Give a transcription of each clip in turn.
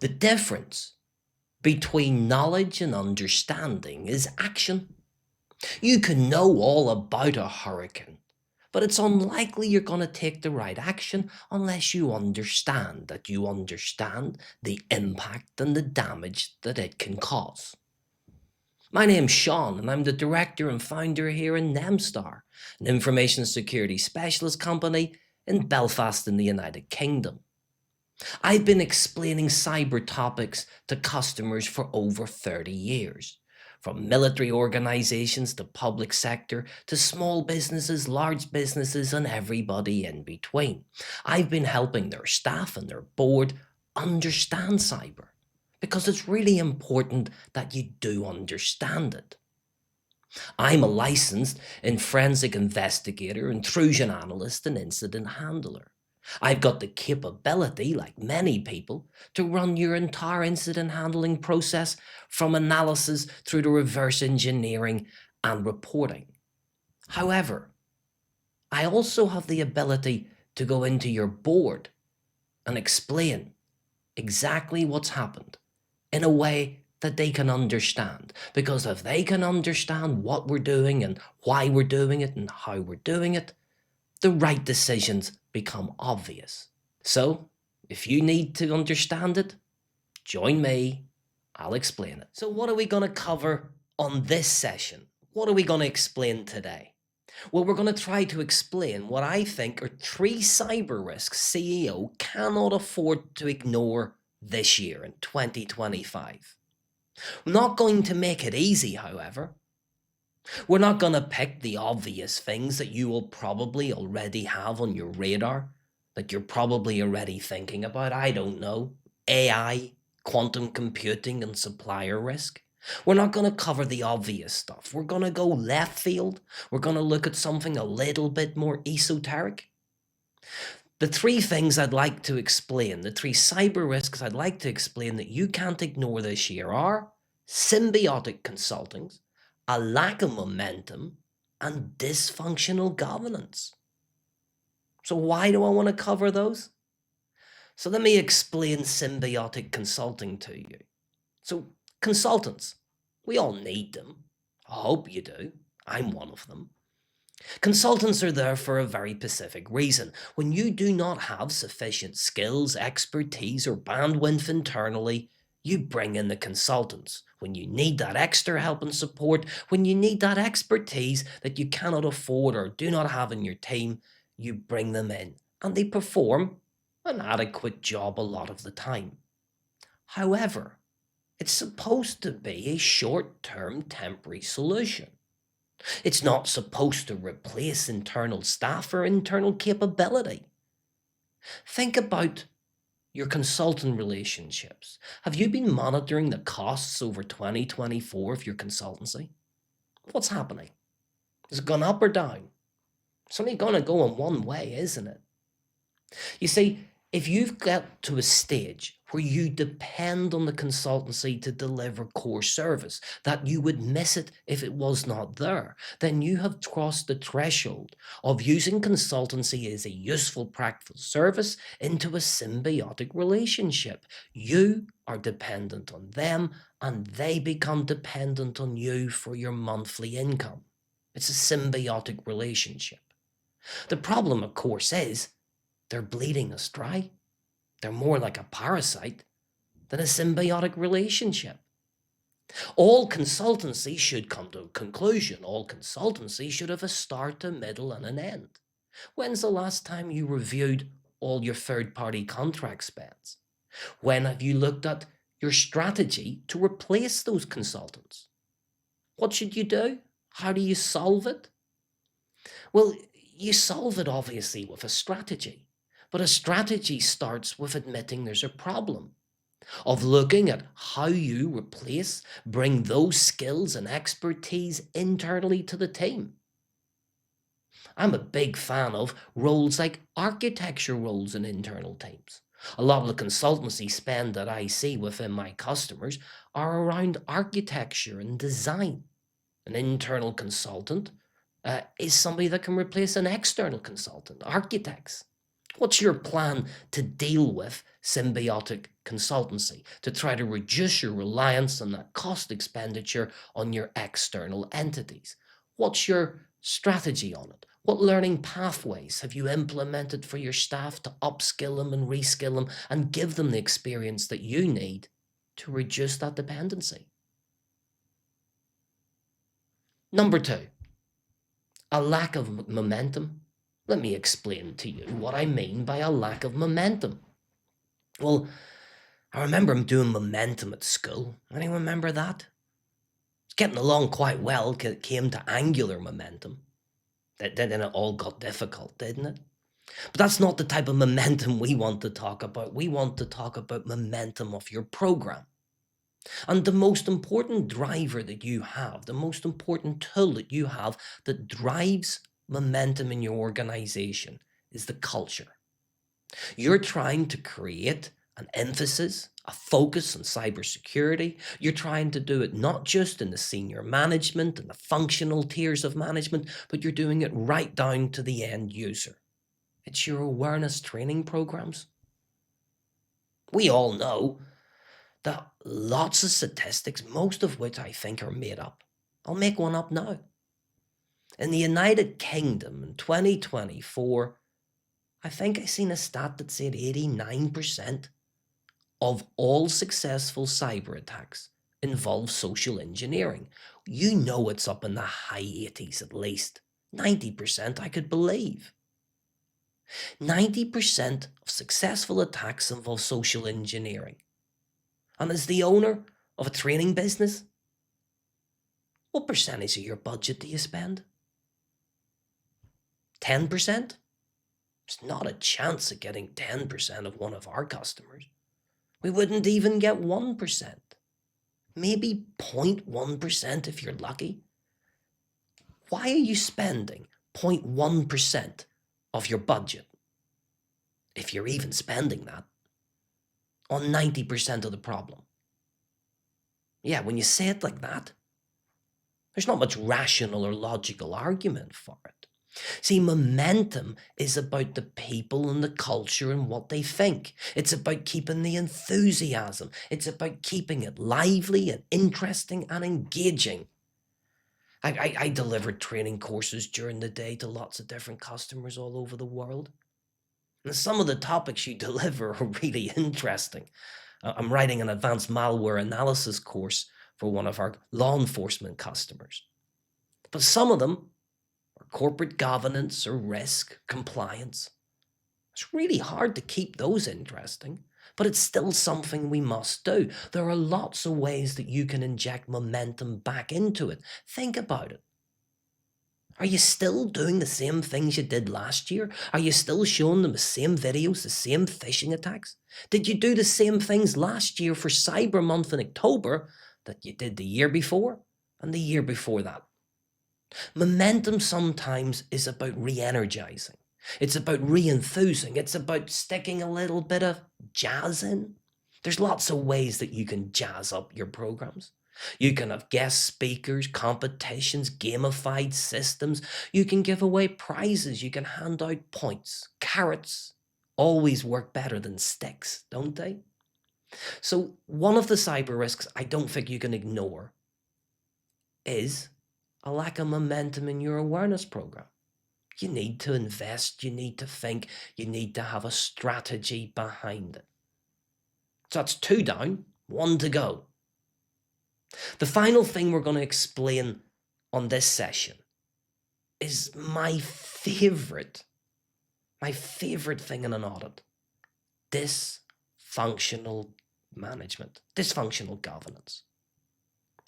The difference between knowledge and understanding is action. You can know all about a hurricane, but it's unlikely you're going to take the right action unless you understand that you understand the impact and the damage that it can cause. My name's Sean, and I'm the director and founder here in Nemstar, an information security specialist company in Belfast in the United Kingdom. I've been explaining cyber topics to customers for over 30 years, from military organizations to public sector to small businesses, large businesses, and everybody in between. I've been helping their staff and their board understand cyber because it's really important that you do understand it. I'm a licensed and forensic investigator, intrusion analyst, and incident handler. I've got the capability, like many people, to run your entire incident handling process from analysis through to reverse engineering and reporting. However, I also have the ability to go into your board and explain exactly what's happened in a way that they can understand. Because if they can understand what we're doing and why we're doing it and how we're doing it, the right decisions become obvious. So, if you need to understand it, join me, I'll explain it. So what are we going to cover on this session? What are we going to explain today? Well, we're going to try to explain what I think are 3 cyber risks CEO cannot afford to ignore this year in 2025. We're not going to make it easy, however. We're not going to pick the obvious things that you will probably already have on your radar, that you're probably already thinking about. I don't know, AI, quantum computing, and supplier risk. We're not going to cover the obvious stuff. We're going to go left field. We're going to look at something a little bit more esoteric. The 3 things I'd like to explain, the 3 cyber risks I'd like to explain that you can't ignore this year are symbiotic consulting, a lack of momentum, and dysfunctional governance. So why do I want to cover those? So let me explain symbiotic consulting to you. So consultants, we all need them. I hope you do. I'm one of them. Consultants are there for a very specific reason. When you do not have sufficient skills, expertise, or bandwidth internally, you bring in the consultants. When you need that extra help and support, when you need that expertise that you cannot afford or do not have in your team, you bring them in, and they perform an adequate job a lot of the time. However, it's supposed to be a short-term temporary solution. It's not supposed to replace internal staff or internal capability. Think about your consultant relationships. Have you been monitoring the costs over 2024 of your consultancy? What's happening? Is it gone up or down? It's only going to go in one way, isn't it? You see, if you've got to a stage where you depend on the consultancy to deliver core service, that you would miss it if it was not there, then you have crossed the threshold of using consultancy as a useful practical service into a symbiotic relationship. You are dependent on them and they become dependent on you for your monthly income. It's a symbiotic relationship. The problem, of course, is they're bleeding us dry. They're more like a parasite than a symbiotic relationship. All consultancy should come to a conclusion. All consultancy should have a start, a middle, and an end. When's the last time you reviewed all your third-party contract spends? When have you looked at your strategy to replace those consultants? What should you do? How do you solve it? Well, you solve it obviously with a strategy. But a strategy starts with admitting there's a problem, of looking at how you replace, bring those skills and expertise internally to the team. I'm a big fan of roles like architecture roles in internal teams. A lot of the consultancy spend that I see within my customers are around architecture and design. An internal consultant is somebody that can replace an external consultant, architects. What's your plan to deal with Symbiotic Consultancy, to try to reduce your reliance on that cost expenditure on your external entities? What's your strategy on it? What learning pathways have you implemented for your staff to upskill them and reskill them and give them the experience that you need to reduce that dependency? Number 2, a lack of momentum. Let me explain to you what I mean by a lack of momentum. Well, I remember doing momentum at school. Anyone remember that? It's getting along quite well till it came to angular momentum. Then it all got difficult, didn't it? But that's not the type of momentum we want to talk about. We want to talk about momentum of your program. And the most important driver that you have, the most important tool that you have that drives momentum in your organization is the culture. You're trying to create an emphasis, a focus on cybersecurity. You're trying to do it not just in the senior management and the functional tiers of management, but you're doing it right down to the end user. It's your awareness training programs. We all know that lots of statistics, most of which I think are made up. I'll make one up now. In the United Kingdom in 2024, I think I seen a stat that said 89% of all successful cyber attacks involve social engineering. You know it's up in the high 80s at least. 90% I could believe. 90% of successful attacks involve social engineering. And as the owner of a training business, what percentage of your budget do you spend? 10%? There's not a chance of getting 10% of one of our customers. We wouldn't even get 1%. Maybe 0.1% if you're lucky. Why are you spending 0.1% of your budget, if you're even spending that, on 90% of the problem? Yeah, when you say it like that, there's not much rational or logical argument for it. See, momentum is about the people and the culture and what they think. It's about keeping the enthusiasm. It's about keeping it lively and interesting and engaging. I delivered training courses during the day to lots of different customers all over the world. And some of the topics you deliver are really interesting. I'm writing an advanced malware analysis course for one of our law enforcement customers. But some of them are corporate governance or risk, compliance. It's really hard to keep those interesting, but it's still something we must do. There are lots of ways that you can inject momentum back into it. Think about it. Are you still doing the same things you did last year? Are you still showing them the same videos, the same phishing attacks? Did you do the same things last year for Cyber Month in October that you did the year before and the year before that? Momentum sometimes is about re-energizing. It's about re-enthusing. It's about sticking a little bit of jazz in. There's lots of ways that you can jazz up your programs. You can have guest speakers, competitions, gamified systems. You can give away prizes. You can hand out points. Carrots always work better than sticks, don't they? So one of the cyber risks I don't think you can ignore is a lack of momentum in your awareness program. You need to invest, you need to think, you need to have a strategy behind it. So that's 2 down, 1 to go. The final thing we're going to explain on this session is my favorite thing in an audit: dysfunctional management, dysfunctional governance.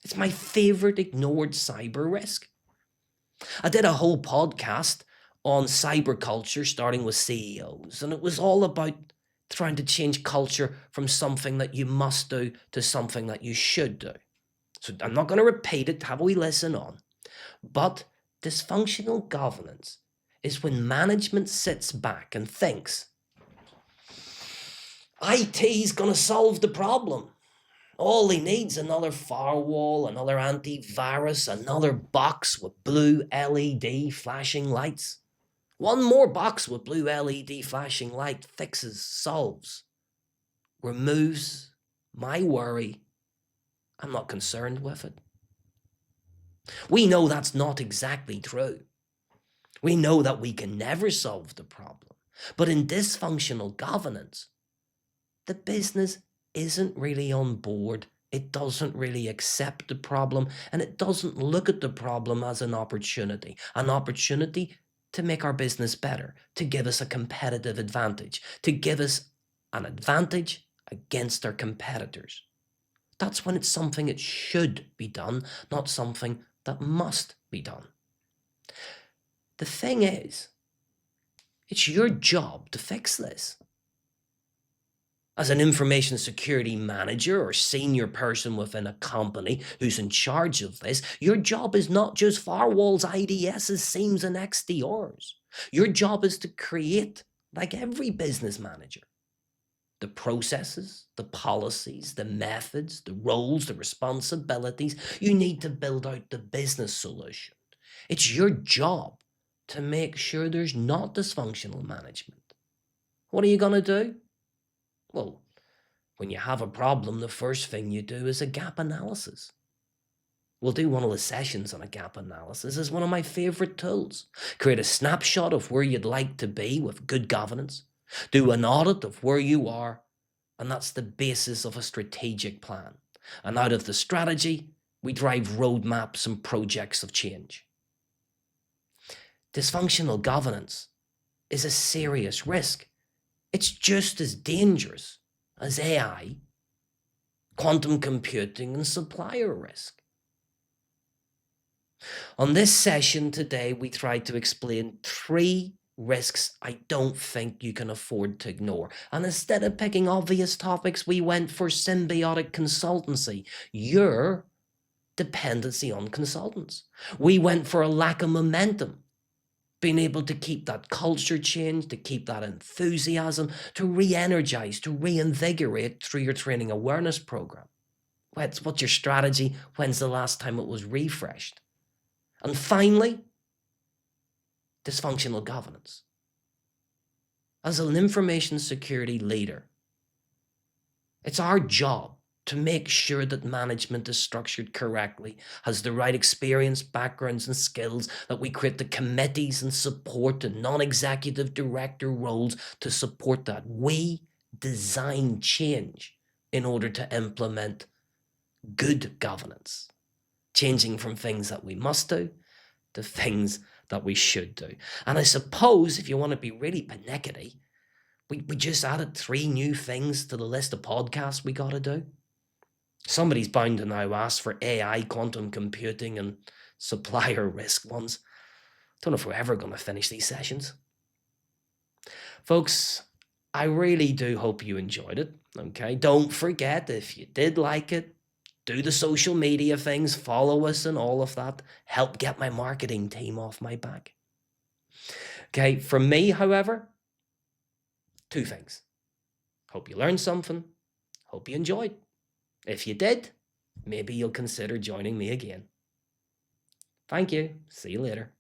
It's my favorite ignored cyber risk. I did a whole podcast on cyber culture, starting with CEOs, and it was all about trying to change culture from something that you must do to something that you should do. So I'm not going to repeat it, have a wee listen on. But dysfunctional governance is when management sits back and thinks, IT's going to solve the problem. All he needs another firewall, another antivirus, another box with blue LED flashing lights. One more box with blue LED flashing light fixes, solves, removes my worry. I'm not concerned with it. We know that's not exactly true. We know that we can never solve the problem. But in dysfunctional governance, the business isn't really on board. It doesn't really accept the problem, and it doesn't look at the problem as an opportunity to make our business better, to give us a competitive advantage, to give us an advantage against our competitors. That's when it's something that should be done, not something that must be done. The thing is, it's your job to fix this. As an information security manager or senior person within a company who's in charge of this, your job is not just firewalls, IDSs, SIEMs, and XDRs. Your job is to create, like every business manager, the processes, the policies, the methods, the roles, the responsibilities. You need to build out the business solution. It's your job to make sure there's not dysfunctional management. What are you going to do? Well, when you have a problem, the first thing you do is a gap analysis. We'll do one of the sessions on a gap analysis. It's one of my favorite tools. Create a snapshot of where you'd like to be with good governance. Do an audit of where you are, and that's the basis of a strategic plan. And out of the strategy, we drive roadmaps and projects of change. Dysfunctional governance is a serious risk. It's just as dangerous as AI, quantum computing, and supplier risk. On this session today, we tried to explain 3 risks I don't think you can afford to ignore. And instead of picking obvious topics, we went for symbiotic consultancy, your dependency on consultants. We went for a lack of momentum, being able to keep that culture change, to keep that enthusiasm, to re-energize, to reinvigorate through your training awareness program. What's your strategy? When's the last time it was refreshed? And finally, dysfunctional governance. As an information security leader, it's our job to make sure that management is structured correctly, has the right experience, backgrounds, and skills, that we create the committees and support and non-executive director roles to support that. We design change in order to implement good governance, changing from things that we must do to things that we should do. And I suppose if you want to be really panicky, we just added 3 new things to the list of podcasts we got to do. Somebody's bound to now ask for AI, quantum computing, and supplier risk ones. Don't know if we're ever going to finish these sessions. Folks, I really do hope you enjoyed it. Okay, don't forget, if you did like it, do the social media things, follow us and all of that. Help get my marketing team off my back. Okay, from me, however, 2 things. Hope you learned something. Hope you enjoyed. If you did, maybe you'll consider joining me again. Thank you. See you later.